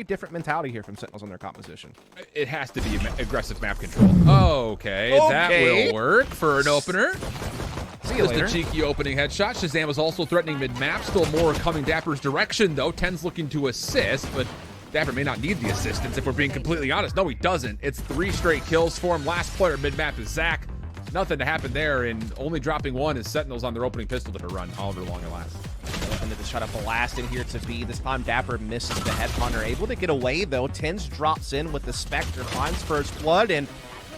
Different mentality here from Sentinels on their composition. It has to be aggressive map control. Okay, that will work for an opener. See you later. Just a cheeky opening headshot. Shazam was also threatening mid-map. Still more coming Dapper's direction, though. Ten's looking to assist, but Dapper may not need the assistance if we're being completely honest. No, he doesn't. It's 3 straight kills for him. Last player mid-map is Zach. Nothing to happen there, and only dropping 1 is Sentinels on their opening pistol to run, however long it lasts. And they try to blast in here to B. This time Dapper misses the headhunter. Able to get away, though. Tens drops in with the Spectre, finds first blood, and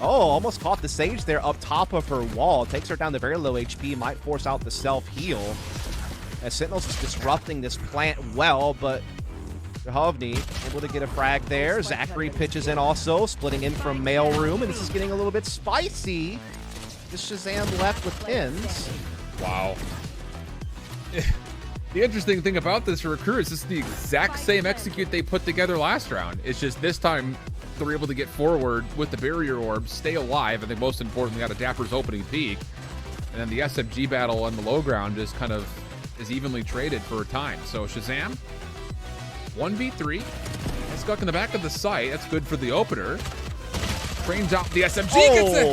almost caught the Sage there up top of her wall. Takes her down to very low HP, might force out the self-heal. As Sentinels is disrupting this plant well, but Hovney able to get a frag there. Zachary pitches in also, splitting in from mailroom, and this is getting a little bit spicy. Just Shazam left with Tens. Wow. The interesting thing about this for Akrew is this is the exact same execute they put together last round. It's just this time they're able to get forward with the barrier orb, stay alive, and then most importantly out of Dapper's opening peak. And then the SMG battle on the low ground just kind of is evenly traded for a time. So Shazam, 1v3. Stuck in the back of the site. That's good for the opener. Trains out the SMG, gets a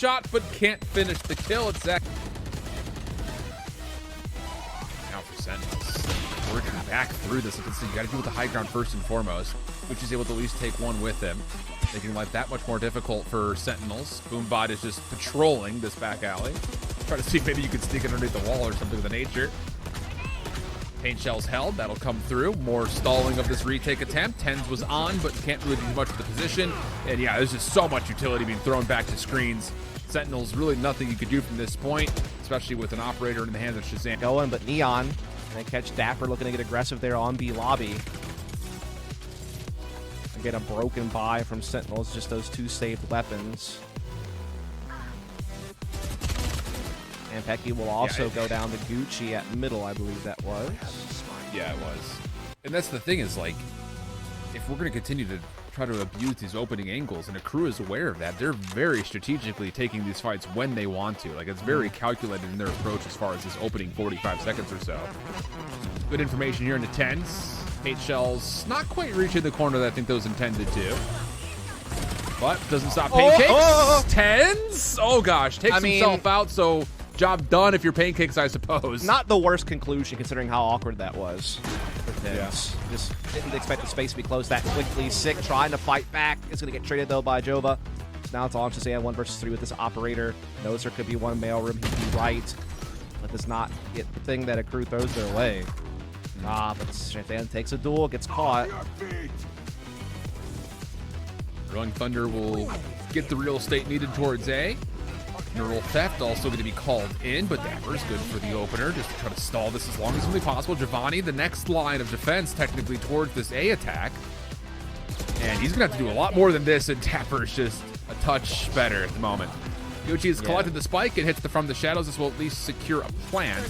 headshot, but can't finish the kill. It's Zach. Now for Sentinels. Working back through this. You can see you got to deal with the high ground first and foremost, which is able to at least take 1 with him, making life that much more difficult for Sentinels. Boombot is just patrolling this back alley. Try to see if maybe you could sneak underneath the wall or something of the nature. Paint shells held, that'll come through. More stalling of this retake attempt. Tens was on, but can't really do much with the position. And yeah, there's just so much utility being thrown back to screens. Sentinels, really nothing you could do from this point, especially with an operator in the hands of Shazam. Going, but Neon, and they catch Dapper looking to get aggressive there on B lobby. And get a broken buy from Sentinels, just those 2 saved weapons. And Pecky will also go down to Gucci at middle, I believe that was. Yeah, it was. And that's the thing is, like, if we're going to continue to try to abuse these opening angles, and Akrew is aware of that, they're very strategically taking these fights when they want to. Like, it's very calculated in their approach as far as this opening 45 seconds or so. Good information here in the Tens. Paint shells not quite reaching the corner that I think those intended to. But doesn't stop Pancakes. Tens? Oh, gosh. Takes himself out, so job done if you're Pancakes, I suppose. Not the worst conclusion considering how awkward that was for Tens. Yeah. Just didn't expect the space to be closed that quickly. Sick trying to fight back. It's going to get traded though by Jova. So now it's on Shazam 1 versus 3 with this operator. Knows there could be one mailroom. He'd be right. But does not get the thing that Akrew throws their way. But Shazam takes a duel, gets caught. Rolling Thunder will get the real estate needed towards A. Neural Theft also going to be called in, but Dapper's good for the opener, just to try to stall this as long as humanly possible. Giovanni, the next line of defense, technically towards this A attack. And he's going to have to do a lot more than this, and Dapper's just a touch better at the moment. Gucci has collected the spike and hits from the shadows. This will at least secure a plant,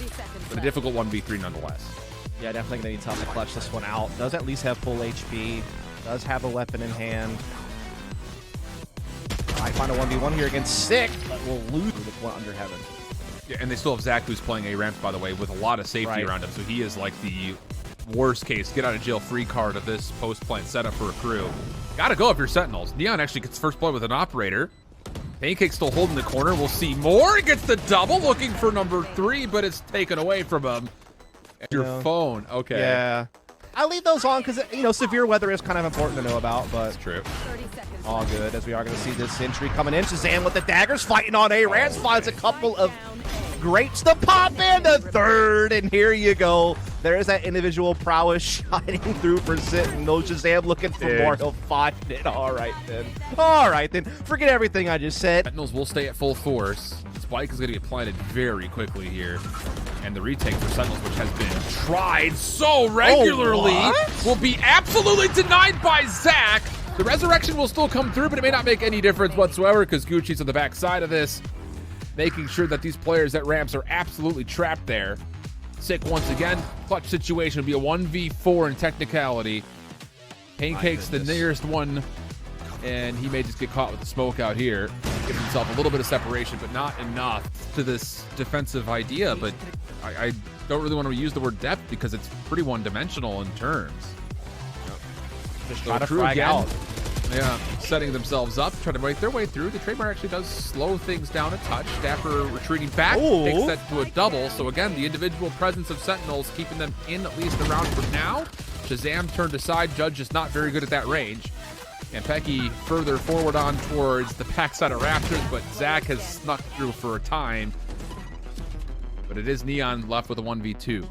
but a difficult 1v3 nonetheless. Yeah, definitely going to be tough to clutch this one out. Does at least have full HP. Does have a weapon in hand. Might find a 1v1 here against Sick, but will lose with one under heaven. Yeah, and they still have Zach, who's playing A ramps, by the way, with a lot of safety around him. So he is like the worst case get out of jail free card of this post plant setup for Akrew. Gotta go if you're Sentinels. Neon actually gets first blood with an operator. Pancake still holding the corner. We'll see more. He gets the double, looking for number 3, but it's taken away from him. Your phone, okay. Yeah. I leave those on because, you know, severe weather is kind of important to know about, but that's true. All good, as we are going to see this entry coming in. Shazam with the daggers fighting on A. Rance finds a couple of greats to pop in the third, and here you go. There's that individual prowess shining through for Sentinels. Shazam looking for more. He'll find it. All right, then. All right, then. Forget everything I just said. Sentinels will stay at full force. Spike is going to get planted very quickly here. And the retake for Sentinels, which has been tried so regularly, will be absolutely denied by Zach. The resurrection will still come through, but it may not make any difference whatsoever because Gucci's on the back side of this, making sure that these players at ramps are absolutely trapped there. Sick once again. Clutch situation will be a 1v4 in technicality. Pancake's the nearest one, and he may just get caught with the smoke out here. gives himself a little bit of separation, but not enough to this defensive idea. But I don't really want to use the word depth because it's pretty one-dimensional in terms. Just try to frag out. Yeah, setting themselves up, trying to make their way through. The trademark actually does slow things down a touch. Dapper retreating back, takes that to a double. So again, the individual presence of Sentinels keeping them in at least a round for now. Shazam turned aside. Judge is not very good at that range. And Pecky further forward on towards the backside of Raptors, but Zach has snuck through for a time. But it is Neon left with a 1v2.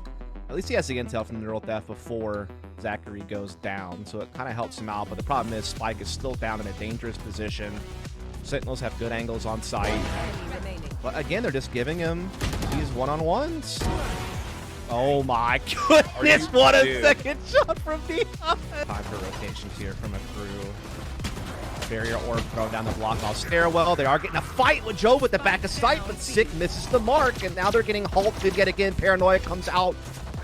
At least he has the intel from Neural Theft before Zachary goes down, so it kind of helps him out. But the problem is Spike is still down in a dangerous position. Sentinels have good angles on site. But again, they're just giving him these one-on-ones. Oh my goodness, what a second shot from Neon. Time for rotations here from Akrew. Barrier orb thrown down the block off stairwell. They are getting a fight with Jove at the back of sight, but Sick misses the mark, and now they're getting halted yet again. Paranoia comes out.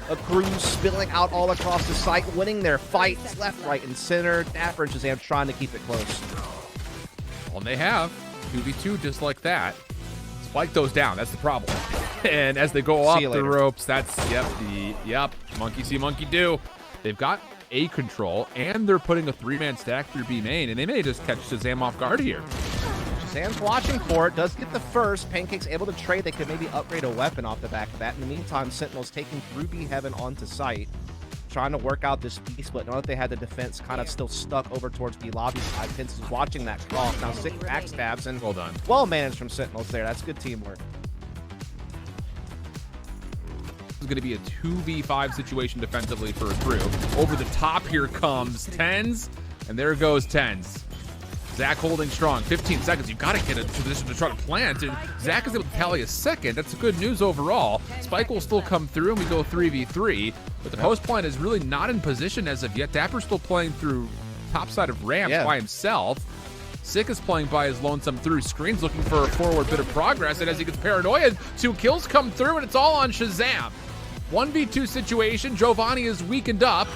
Akrew spilling out all across the site, winning their fights left, right, and center. Dapper and Shazam trying to keep it close. Well, they have 2v2 just like that. Spike those down. That's the problem. And as they go up the ropes, that's monkey see, monkey do. They've got A control, and they're putting a 3-man stack through B main, and they may just catch Shazam off guard here. Shazam's watching for it, does get the first. Pancake's able to trade. They could maybe upgrade a weapon off the back of that. In the meantime, Sentinels taking through B Heaven onto site, trying to work out this B split. Now that they had the defense kind of still stuck over towards B lobby side, Pence is watching that cross. Now Sick backstabs, and well done. Well managed from Sentinels there. That's good teamwork. This is going to be a 2v5 situation defensively for Akrew. Over the top here comes Tens, and there goes Tens. Zach holding strong. 15 seconds. You've got to get into position to try to plant, and Zach is able to tally a second. That's good news overall. Spike will still come through, and we go 3v3, but the post plant is really not in position as of yet. Dapper's still playing through top side of ramps by himself. Sick is playing by his lonesome through screens, looking for a forward bit of progress, and as he gets paranoid, 2 kills come through, and it's all on Shazam. 1v2 situation. Giovanni is weakened up,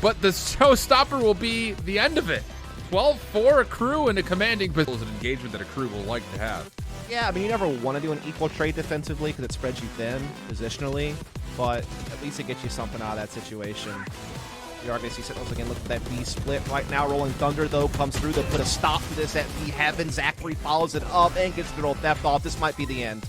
but the showstopper will be the end of it. 12-4 Akrew in a commanding position. It's an engagement that Akrew will like to have. Yeah, I mean, you never want to do an equal trade defensively because it spreads you thin positionally, but at least it gets you something out of that situation. You are going to see Sentinels again look for that B split right now. Rolling Thunder, though, comes through to put a stop to this at B Heaven. Zachary follows it up and gets the Neural Theft off. This might be the end.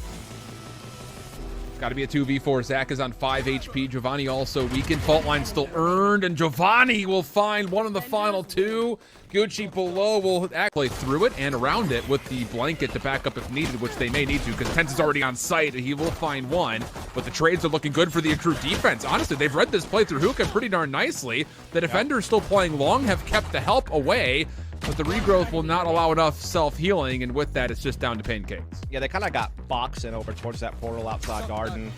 Got to be a 2v4. Zach is on 5 HP. Giovanni also weakened. Fault line still earned, and Giovanni will find one of the final 2. Gucci below will play through it and around it with the blanket to back up if needed, which they may need to because Pence is already on site, and he will find one. But the trades are looking good for the Akrew defense. Honestly, they've read this play through Hookah pretty darn nicely. The defenders still playing long have kept the help away, but the regrowth will not allow enough self-healing, and with that, it's just down to Pancakes. Yeah, they kind of got boxing over towards that portal outside garden.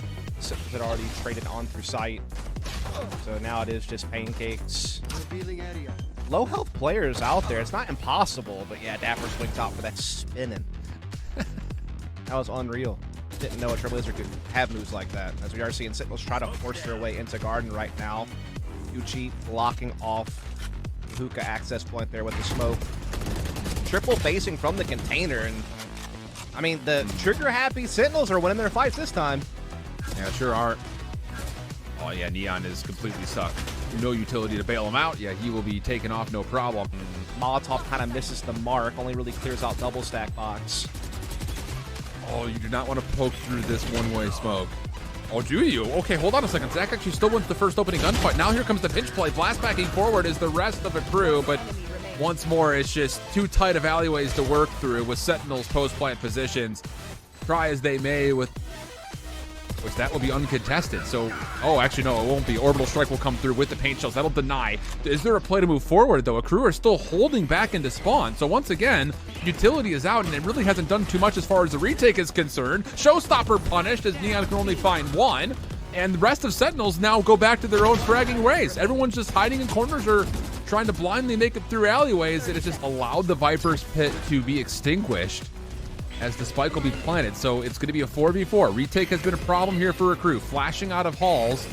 Had already traded on through site. So now it is just Pancakes. Low health players out there. It's not impossible, but yeah, Dapper swings out for that spinning. That was unreal. Didn't know a Trailblazer could have moves like that. As we are seeing Sentinels try to force their way into garden right now. Gucci blocking off Hookah access point there with the smoke. Triple basing from the container, and I mean, the trigger-happy Sentinels are winning their fights this time. Yeah, sure are. Oh yeah, Neon is completely sucked. No utility to bail him out. Yeah, he will be taken off, no problem. Molotov kind of misses the mark, only really clears out double stack box. Oh, you do not want to poke through this one-way smoke. Oh, do you? Okay, hold on a second. Zach actually still wins the first opening gunfight. Now here comes the pinch play. Blast backing forward is the rest of Akrew, but once more, it's just too tight of alleyways to work through with Sentinels post-plant positions. Try as they may with... which that will be uncontested. So, oh, actually, no, it won't be. Orbital Strike will come through with the paint shells. That'll deny. Is there a play to move forward, though? Akrew are still holding back into spawn. So once again, utility is out, and it really hasn't done too much as far as the retake is concerned. Showstopper punished, as Neon can only find one. And the rest of Sentinels now go back to their own fragging ways. Everyone's just hiding in corners or trying to blindly make it through alleyways. It has just allowed the Viper's Pit to be extinguished as the spike will be planted. So it's going to be a 4v4. Retake has been a problem here for Akrew. Flashing out of halls.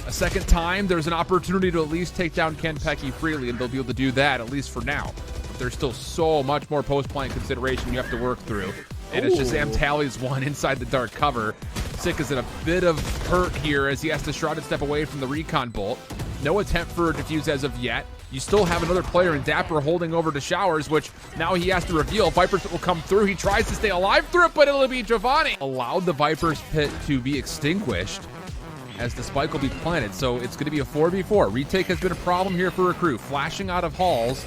A second time, there's an opportunity to at least take down Ken Pecky freely, and they'll be able to do that, at least for now. There's still so much more post-plant consideration you have to work through. And it's Shazam tallies one inside the dark cover. Sick is in a bit of hurt here as he has to shrouded step away from the recon bolt. No attempt for a defuse as of yet. You still have another player in Dapper holding over to Showers, which now he has to reveal. Viper's Pit will come through. He tries to stay alive through it, but it'll be Giovanni. Allowed the Viper's Pit to be extinguished as the spike will be planted. So it's going to be a 4v4. Retake has been a problem here for Akrew. Flashing out of halls.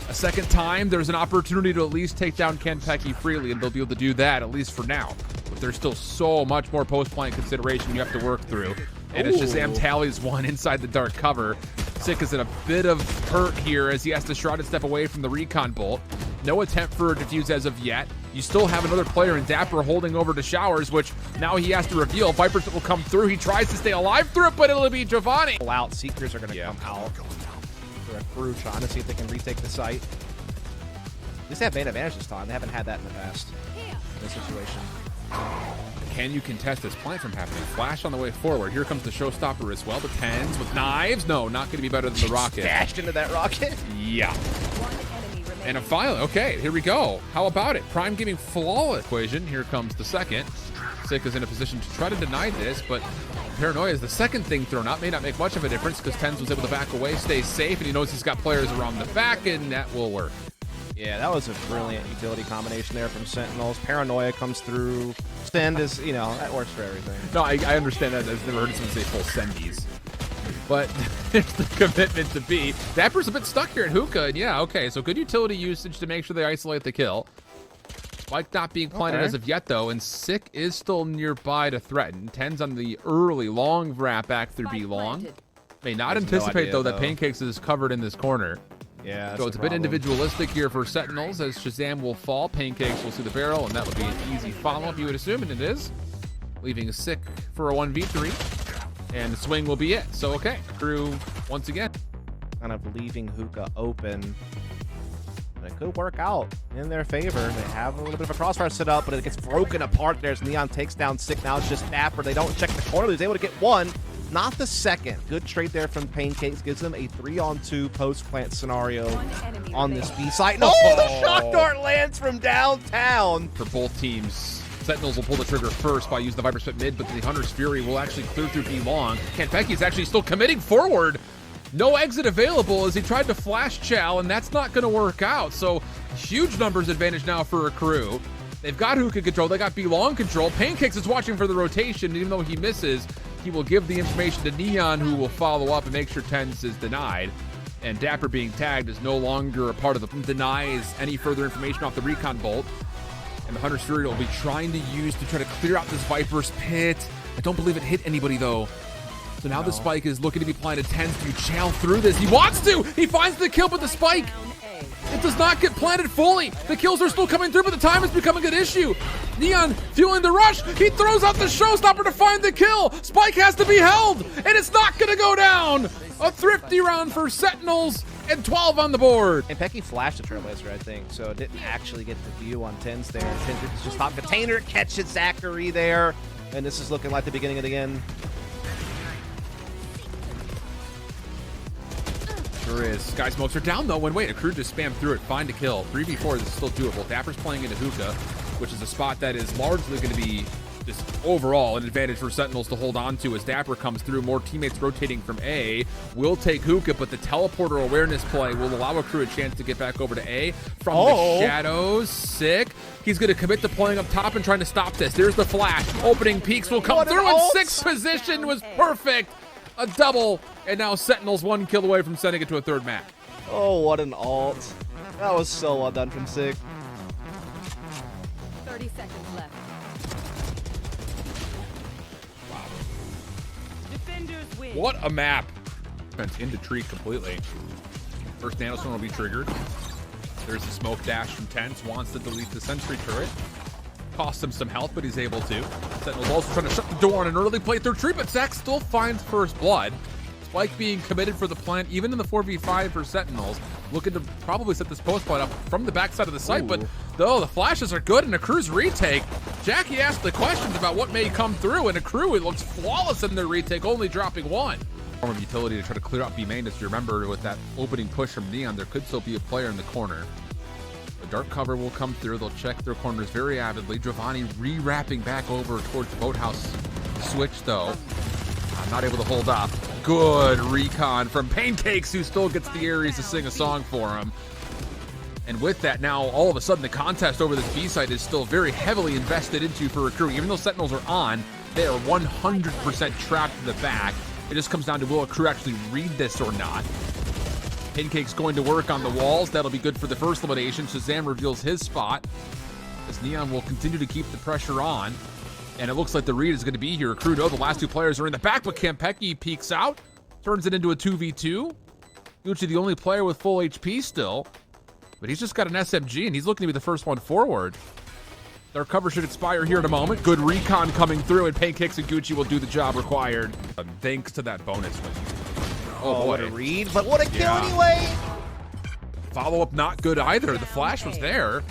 A second time, there's an opportunity to at least take down Kenpecky freely, and they'll be able to do that, at least for now. But there's still so much more post-plant consideration you have to work through. And it's Shazam tallies one inside the dark cover. Sick is in a bit of hurt here as he has to shrouded step away from the recon bolt. No attempt for a defuse as of yet. You still have another player in Dapper holding over to Showers, which now he has to reveal. Viper's Pit will come through. He tries to stay alive through it, but it'll be Giovanni. Out. Seekers are going to come out. For Akrew trying to see if they can retake the site. At least they have main advantage this time. They haven't had that in the past. In this situation. Can you contest this plant from happening? Flash on the way forward. Here comes the showstopper as well. The 10s with knives. No, not going to be better than the rocket. Dashed into that rocket. Yeah. And a file. Okay, here we go. How about it? Prime giving flawless equation. Here comes the second. Sick is in a position to try to deny this, but Paranoia is the second thing thrown out. May not make much of a difference because Tens was able to back away, stay safe, and he knows he's got players around the back, and that will work. Yeah, that was a brilliant utility combination there from Sentinels. Paranoia comes through. Send is, you know, that works for everything. No, I understand that. I've never heard someone say full sendies. But it's the commitment to be. Dapper's a bit stuck here at Hookah, and yeah, okay, so good utility usage to make sure they isolate the kill. Spike not being planted as of yet, though, and Sick is still nearby to threaten. Tens on the early long wrap back through B long. May not anticipate, though, that Pancakes is covered in this corner. Yeah, so it's a bit individualistic here for Sentinels as Shazam will fall. Pancakes will see the barrel, and that would be an easy follow-up, you would assume, and it is. Leaving Sick for a 1v3, and the swing will be it. So, okay, Akrew once again. Kind of leaving Hookah open. But it could work out in their favor. They have a little bit of a crossfire set up, but it gets broken apart there as Neon takes down Sick. Now it's just Dapper. They don't check the corner. He's able to get one. Not the second. Good trade there from Pancakes. Gives them a 3-on-2 post-plant scenario on this B site. No, the shock dart lands from downtown. For both teams, Sentinels will pull the trigger first by using the Viper's Pit mid, but the Hunter's Fury will actually clear through B long. Kenpecky's actually still committing forward. No exit available as he tried to flash Chow, and that's not going to work out. So huge numbers advantage now for Akrew. They've got Hookah control. They got B long control. Pancakes is watching for the rotation, and even though he misses, he will give the information to Neon, who will follow up and make sure Tens is denied. And Dapper being tagged is no longer a part of the denies any further information off the recon bolt. And the Hunter's Fury will be trying to use to try to clear out this Viper's Pit. I don't believe it hit anybody, though. So now the spike is looking to be planted. Tens to chow through this. He wants to! He finds the kill, but the spike, it does not get planted fully. The kills are still coming through, but the time is becoming an issue. Neon fueling the rush. He throws out the showstopper to find the kill. Spike has to be held, and it's not going to go down. A thrifty round for Sentinels, and 12 on the board. And Pecky flashed the Trailblazer, I think, so it didn't actually get the view on Tens there. Tens is just top container, catches Zachary there, and this is looking like the beginning of the end. Sure is. Sky smokes are down, though. When wait, Akrew just spammed through it. Find a kill. 3v4 is still doable. Dapper's playing into Hookah, which is a spot that is largely going to be just overall an advantage for Sentinels to hold on to as Dapper comes through. More teammates rotating from A. Will take Hookah, but the teleporter awareness play will allow Akrew a chance to get back over to A. From the shadows, Sick. He's going to commit to playing up top and trying to stop this. There's the flash. Opening peaks will come through, and Sick's position was perfect. A double, and now Sentinels 1 kill away from sending it to a third map. Oh, what an ult. That was so well done from Sick. 30 seconds left. Wow. Defenders win. What a map. Went into tree completely. First nanostorm will be triggered. There's the smoke dash from Tense. Wants to delete the sentry turret. Costs him some health, but he's able to. Sentinel's also trying to shut the door on an early play through tree, but Zach still finds first blood. Spike being committed for the plant, even in the 4v5 for Sentinels. Looking to probably set this post point up from the backside of the site, but though the flashes are good and Akrew's retake. Jackie asked the questions about what may come through, and Akrew, it looks flawless in their retake, only dropping one. form of utility to try to clear out B main. As you remember, with that opening push from Neon, there could still be a player in the corner. The dark cover will come through. They'll check their corners very avidly. Giovanni re-wrapping back over towards the boathouse switch, though. Not able to hold up. Good recon from Pancakes, who still gets the Ares to sing a song for him. And with that, now all of a sudden the contest over this B site is still very heavily invested into for Akrew. Even though Sentinels are on, they are 100% trapped in the back. It just comes down to will Akrew actually read this or not. Pancakes going to work on the walls. That'll be good for the first elimination. Shazam reveals his spot as Neon will continue to keep the pressure on. And it looks like the read is going to be here. Akrew, no, the last two players are in the back, but Campecchi peeks out, turns it into a 2v2. Gucci, the only player with full HP still, but he's just got an SMG, and he's looking to be the first one forward. Their cover should expire here in a moment. Good recon coming through, and Pancakes and Gucci will do the job required. Thanks to that bonus win. Oh boy. What a read, but what a kill anyway. Follow-up not good either. The flash was there.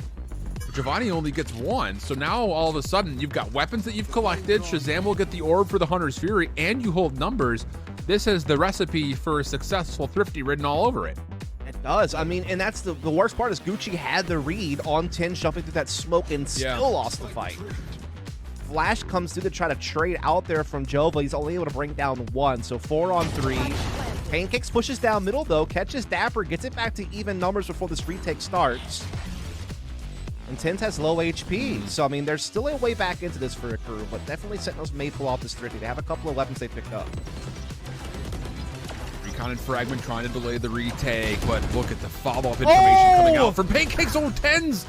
Giovanni only gets one, so now all of a sudden you've got weapons that you've collected. Shazam will get the orb for the Hunter's Fury, and you hold numbers. This has the recipe for a successful Thrifty written all over it. It does. I mean, and that's the worst part is Gucci had the read on 10 jumping through that smoke and still lost the fight. Flash comes through to try to trade out there from Jova. He's only able to bring down one, so 4 on 3. Pancakes pushes down middle though, catches Dapper, gets it back to even numbers before this retake starts. And Tens has low HP, so I mean, there's still a way back into this for Akrew, but definitely Sentinels may pull off this Thrifty. They have a couple of weapons they picked up. Recon and Fragment trying to delay the retake, but look at the follow-up information coming out from Pancakes. Oh, Tens!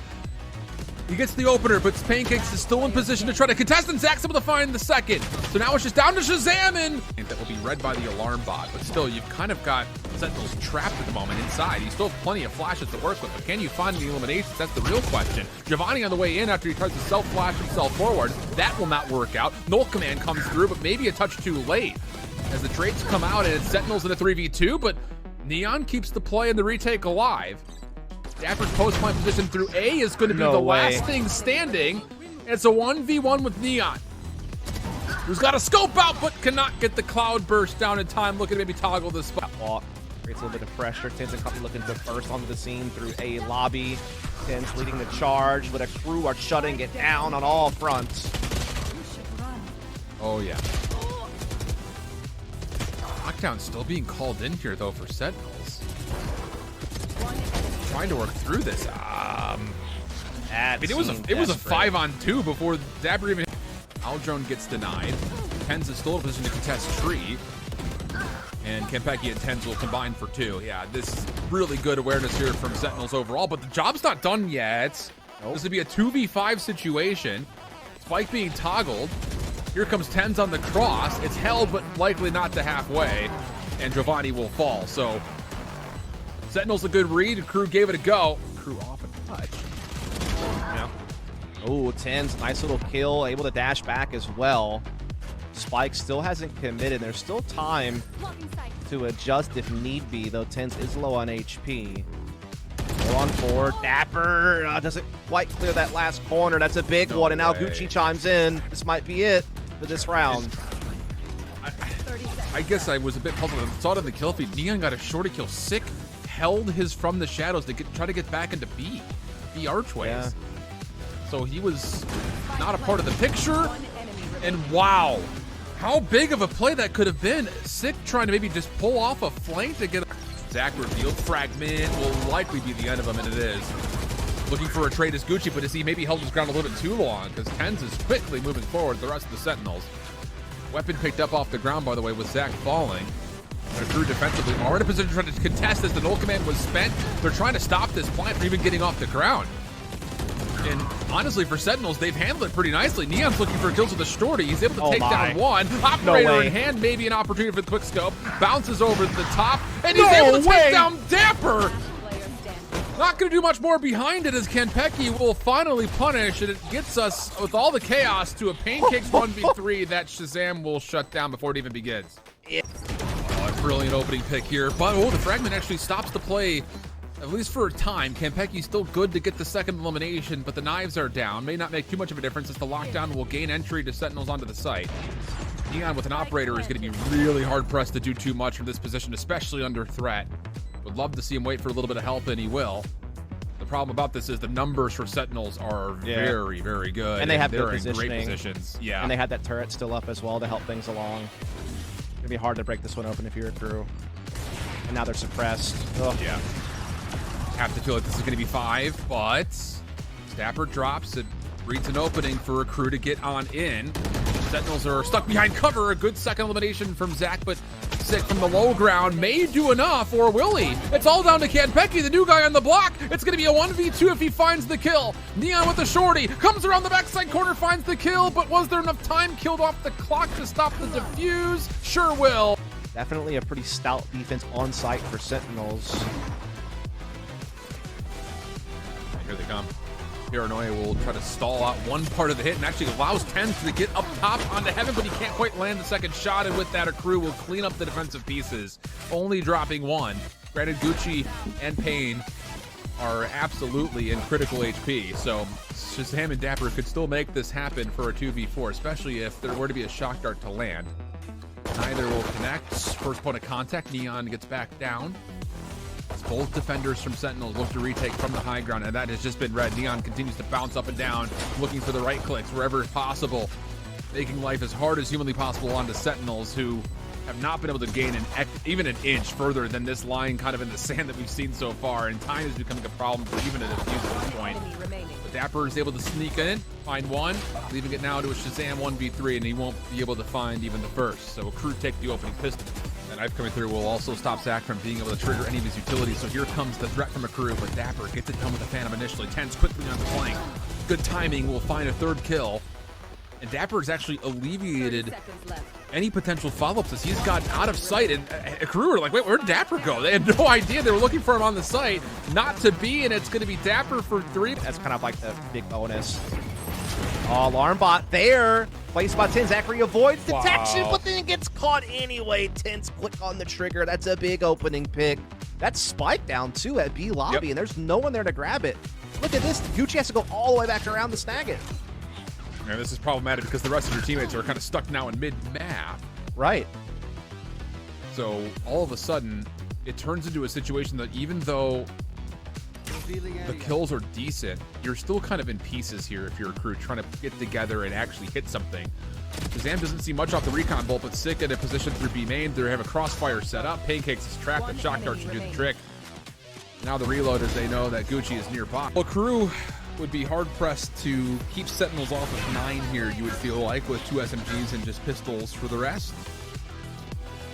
He gets the opener, but Pancakes is still in position to try to contest, and Zach's able to find the second. So now it's just down to Shazam, and that will be read by the alarm bot. But still, you've kind of got Sentinels trapped at the moment inside. You still have plenty of flashes to work with, but can you find the eliminations? That's the real question. Giovanni on the way in after he tries to self-flash himself forward. That will not work out. Null Command comes through, but maybe a touch too late. As the trades come out, and it's Sentinels in a 3v2, but Neon keeps the play and the retake alive. Dapper's post-line position through A is going to be the last thing standing. It's a 1v1 with Neon, who's got a scope out but cannot get the cloud burst down in time. Looking to maybe toggle this spot. Creates a little bit of pressure. Tens and Company looking to burst onto the scene through a lobby. Tens leading the charge, but Akrew are shutting it down on all fronts. Oh yeah. Lockdown still being called in here though for Sentinels. Trying to work through this. I mean, it was a 5-on-2 before Dapper even. Aldrone gets denied. Tens is still in a position to contest Tree, and Campecchi and Tens will combine for 2. Yeah, this is really good awareness here from Sentinels overall, but the job's not done yet. This would be a 2v5 situation. Spike being toggled. Here comes Tens on the cross. It's held, but likely not to halfway, and Giovanni will fall. So Sentinels a good read. Akrew gave it a go. Akrew off a touch. Yeah. Oh, Tens, nice little kill. Able to dash back as well. Spike still hasn't committed. There's still time to adjust if need be, though Tens is low on HP. 4 on 4. Dapper doesn't quite clear that last corner. That's a big one, and now Gucci chimes in. This might be it for this round. I guess I was a bit puzzled. I saw it in the kill feed. Neon got a shorty kill. Sick held his from the shadows to try to get back into B archways. Yeah. So he was not a part of the picture. And wow, how big of a play that could have been. Sick trying to maybe just pull off a flank to get. Zach revealed Fragment will likely be the end of him, and it is. Looking for a trade is Gucci, but has he maybe held his ground a little bit too long? Because Tens is quickly moving forward. The rest of the Sentinels. Weapon picked up off the ground, by the way, with Zach falling. But Akrew defensively are in a position to try to contest as the null command was spent. They're trying to stop this plant from even getting off the ground. And honestly, for Sentinels, they've handled it pretty nicely. Neon's looking for kills with the shorty. He's able to take down one. Operator in hand, maybe an opportunity for the quick scope. Bounces over the top, and he's able to take down Dapper. Not going to do much more behind it as Campecchi will finally punish, and it gets us, with all the chaos, to a Pancakes 1v3 that Shazam will shut down before it even begins. Oh, a brilliant opening pick here, but the Fragment actually stops the play, at least for a time. Campecchi's still good to get the second elimination, but the knives are down. May not make too much of a difference as the lockdown will gain entry to Sentinels onto the site. Neon with an operator is going to be really hard-pressed to do too much from this position, especially under threat. Would love to see him wait for a little bit of help, and he will. The problem about this is the numbers for Sentinels are very, very good. And they have they're good in great positioning. positions. Yeah. And they had that turret still up as well to help things along. It's gonna be hard to break this one open if you're Akrew. And now they're suppressed. Ugh. Yeah. Have to feel like this is going to be 5, but Dapper drops. It breeds an opening for Akrew to get on in. Sentinels are stuck behind cover. A good second elimination from Zach, but Sick from the low ground may do enough, or will he? It's all down to Kanpeki, the new guy on the block. It's going to be a 1v2 if he finds the kill. Neon with the shorty, comes around the backside corner, finds the kill, but was there enough time killed off the clock to stop the defuse? Sure will. Definitely a pretty stout defense on site for Sentinels. Here they come. Paranoia will try to stall out one part of the hit and actually allows Tens to get up top onto Heaven, but he can't quite land the second shot, and with that, Akrew will clean up the defensive pieces, only dropping 1. Granted, Gucci and Payne are absolutely in critical HP, so Shazam and Dapper could still make this happen for a 2v4, especially if there were to be a shock dart to land. Neither will connect. First point of contact, Neon gets back down. Both defenders from Sentinels look to retake from the high ground, and that has just been red. Neon continues to bounce up and down, looking for the right clicks wherever possible, making life as hard as humanly possible onto Sentinels, who have not been able to gain even an inch further than this line kind of in the sand that we've seen so far, and time is becoming a problem for even a defuse at this point. But Dapper is able to sneak in, find 1, leaving it now to a Shazam 1v3, and he won't be able to find even the first. So Akrew take the opening pistol. That knife coming through will also stop Zach from being able to trigger any of his utilities. So here comes the threat from Akrew, but Dapper gets it done with the Phantom initially. Tens quickly on the flank. Good timing will find a 3rd kill. And Dapper has actually alleviated any potential follow-ups as he's gotten out of sight. And Akrew were like, wait, where'd Dapper go? They had no idea. They were looking for him on the site. Not to be, and it's going to be Dapper for 3. That's kind of like the big bonus. Oh, alarm bot there. Placed by Tens. Akrew avoids detection, but then gets caught anyway. Tens click on the trigger. That's a big opening pick. That's Spike down too at B lobby, and there's no one there to grab it. Look at this. Gucci has to go all the way back around to snag it. And this is problematic because the rest of your teammates are kind of stuck now in mid-map. Right. So all of a sudden, it turns into a situation that even though the kills are decent, you're still kind of in pieces here if you're a crew trying to get together and actually hit something. Shazam doesn't see much off the recon bolt, but Sick in a position through B main. They have a crossfire set up. Pancakes is trapped. The shock dart should do the trick. Now the reloaders, they know that Gucci is nearby. Well, Crew would be hard-pressed to keep Sentinels off of 9 here, you would feel like, with 2 SMGs and just pistols for the rest.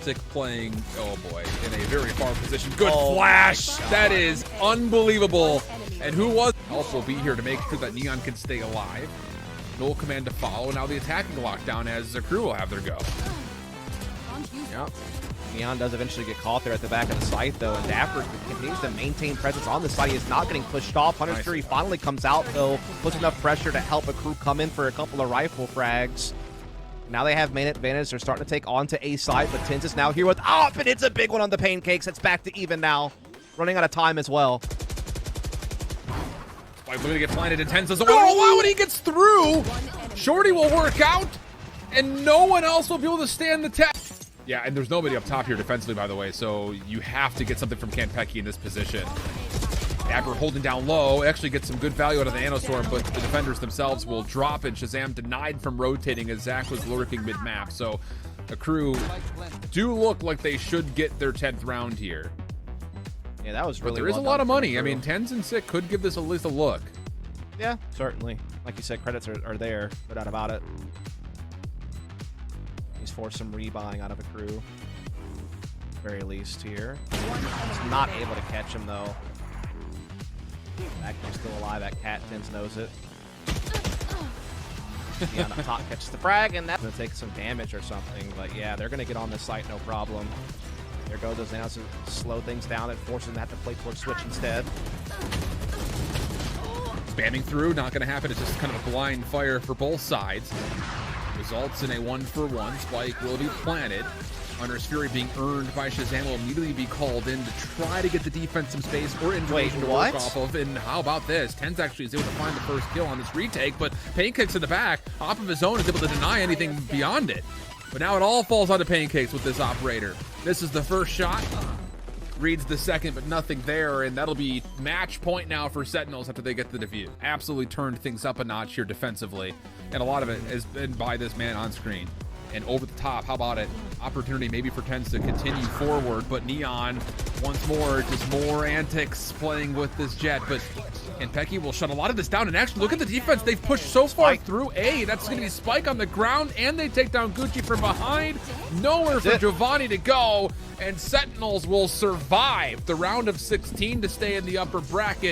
Sick playing, oh boy, in a very far position. Good flash! That is unbelievable. And who was? Help will be here to make sure that Neon can stay alive. Null command to follow. Now the attacking lockdown as the crew will have their go. Yep. Neon does eventually get caught there at the back of the site, though, and Dapper continues to maintain presence on the site. He is not getting pushed off. Hunter's Fury finally comes out, though, puts enough pressure to help Akrew come in for a couple of rifle frags. Now they have main advantage. They're starting to take on to A side, but Tens is now here with off, and it's a big one on the Pancakes. It's back to even now. Running out of time as well. Like, we're going to get planted, and Tens doesn't want to allow it. He gets through. Shorty will work out, and no one else will be able to stand the test. Yeah, and there's nobody up top here defensively, by the way, so you have to get something from Kanpeki in this position. Dapper holding down low, actually gets some good value out of the Nanostorm, but the defenders themselves will drop, and Shazam denied from rotating as Zach was lurking mid-map. So the crew do look like they should get their 10th round here. Yeah, that was really But there is a lot of money. I mean, Tens and Sick could give this at least a look. Yeah, certainly. Like you said, credits are there, no doubt about it. He's forced some rebuying out of Akrew. Very least here. He's not able to catch him, though. Akrew's still alive. That cat Tens knows it. Neon up top catches the frag, and that's going to take some damage or something. But yeah, they're going to get on this site, no problem. There goes those nanos to slow things down and force them to have to play towards switch instead. Spamming through, not going to happen. It's just kind of a blind fire for both sides. Results in a 1-for-1. Spike will be planted. Hunter's Fury being earned by Shazam will immediately be called in to try to get the defense some space or information to work off of. And how about this? Tens actually is able to find the first kill on this retake, but Pancakes in the back, off of his own, is able to deny anything beyond it. But now it all falls onto pancakes with this operator. This is the first shot. Reads the second, but nothing there, and that'll be match point now for Sentinels after they get the defuse. Absolutely turned things up a notch here defensively, and a lot of it has been by this man on screen. And over the top, how about it? Opportunity maybe for Tens to continue forward, but Neon, once more, just more antics playing with this jet, but and Pecky will shut a lot of this down. And actually, look at the defense. They've pushed so far through A. That's going to be Spike on the ground, and they take down Gucci from behind. Nowhere for Giovanni to go, and Sentinels will survive the round of 16 to stay in the upper bracket.